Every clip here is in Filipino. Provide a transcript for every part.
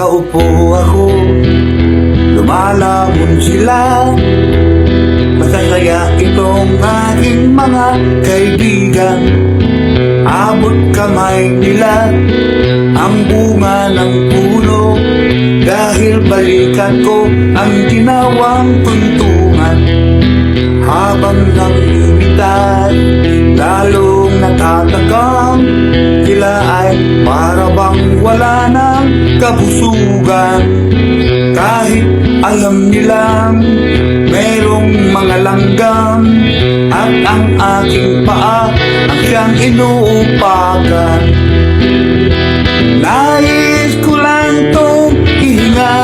Nakaupo ako, lumalamon sila. Masasaya itong aking mga kaibigan. Abot kamay nila ang bunga ng puno, dahil balikan ko ang ginawang tuntungan. Habang namimitas, lalong natatakam, sila ay para bang wala ng kabusugan. Kahit alam nilang merong mga langgam, at ang aking paa ang siyang inuupakan. Nais ko lang tong ihinga,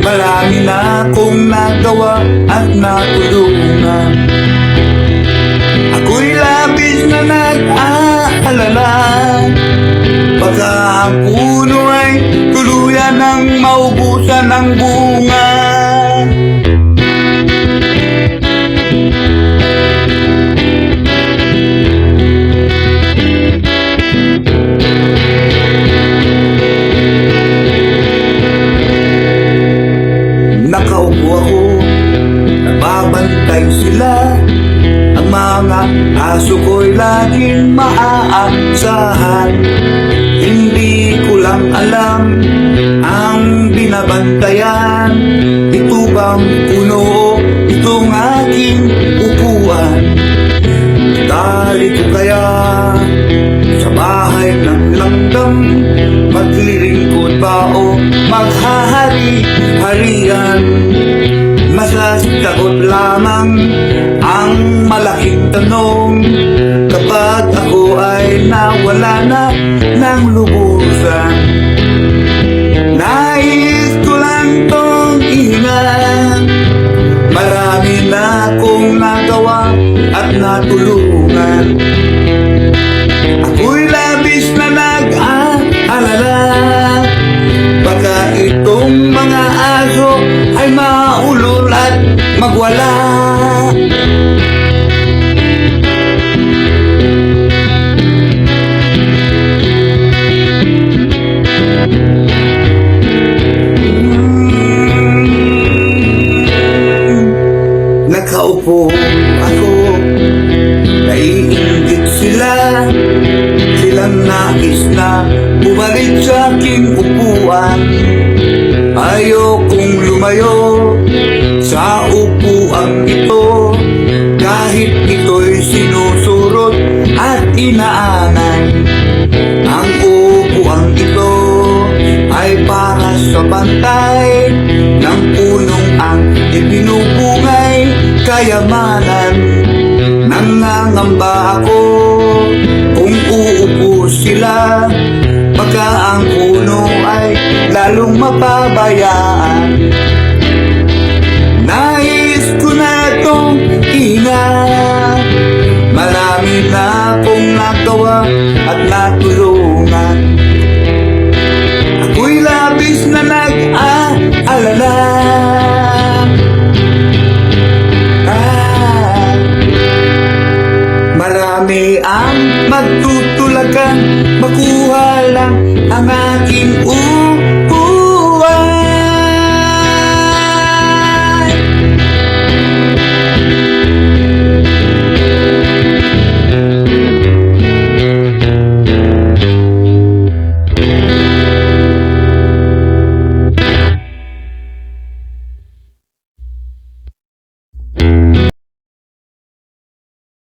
marami na akong nagawa at natulungan. Ako'y labis na nag-aalala, baka ang puno ay tuluyan ng maubusan ng bunga. Nakaupo ako, nababantay sila. Ang mga aso ko'y laging maaasahan. Hindi ko lang alam ang binabantayan. Ito bang puno, itong aking upuan? Dali ko kaya sa bahay ng langgam, maglilingkod ba o maghahari-harian? Masasagot lamang ang malaking tanong kapag ako ay nawala na ng lubusan. Nais ko lang tong ihinga, marami na akong nagawa at natulungan. Ako'y labis na nag-aalala, baka itong mga aso ay maulol at magwala. Nakaupo ako, naiinggit sila. Silang nais na bumalik sa aking upuan. Ayokong lumayo sa upuan ito, kahit ito'y sinusurot at inaanan. Ang upuan ito ay para sa bantay ng punong ang ibinubungay kayamanan. Nangangamba ako kung uupo sila, baka ang puno ay lalong mapabayaan. Nais ko na itong ihinga, marami na akong nagawa at natulungan.